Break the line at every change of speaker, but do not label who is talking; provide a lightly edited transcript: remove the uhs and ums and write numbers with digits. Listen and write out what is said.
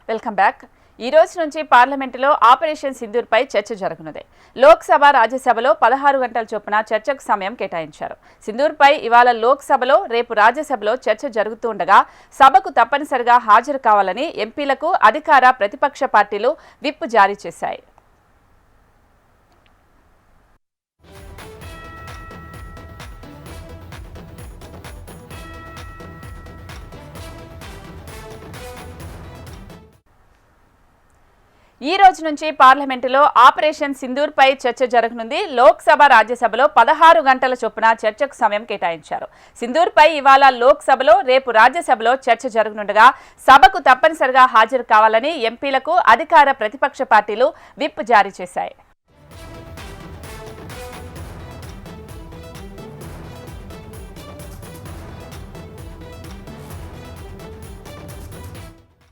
Welcome back. ఈ రోజు నుంచి పార్లమెంటులో ఆపరేషన్ సింధూర్ పై చర్చ జరగనుంది. లోక్సభ, రాజ్యసభలో 16 గంటల చొప్పున చర్చకు సమయం కేటాయించారు. సింధూర్ పై ఇవాళ లోక్సభలో, రేపు రాజ్యసభలో చర్చ జరుగుతుండగా సభకు తప్పనిసరిగా హాజరు కావాలని ఎంపీలకు అధికార, ప్రతిపక్ష పార్టీలు విప్ జారీ చేశాయి. ఈ రోజు నుంచి పార్లమెంటులో ఆపరేషన్ సింధూర్ పై చర్చ జరగనుంది. లోక్సభ, రాజ్యసభలో 16 గంటల చొప్పున చర్చకు సమయం కేటాయించారు. సింధూర్ పై ఇవాళ లోక్సభలో, రేపు రాజ్యసభలో చర్చ జరగనుండగా సభకు తప్పనిసరిగా హాజరు కావాలని ఎంపీలకు అధికార, ప్రతిపక్ష పార్టీలు విప్ జారీ చేశాయి.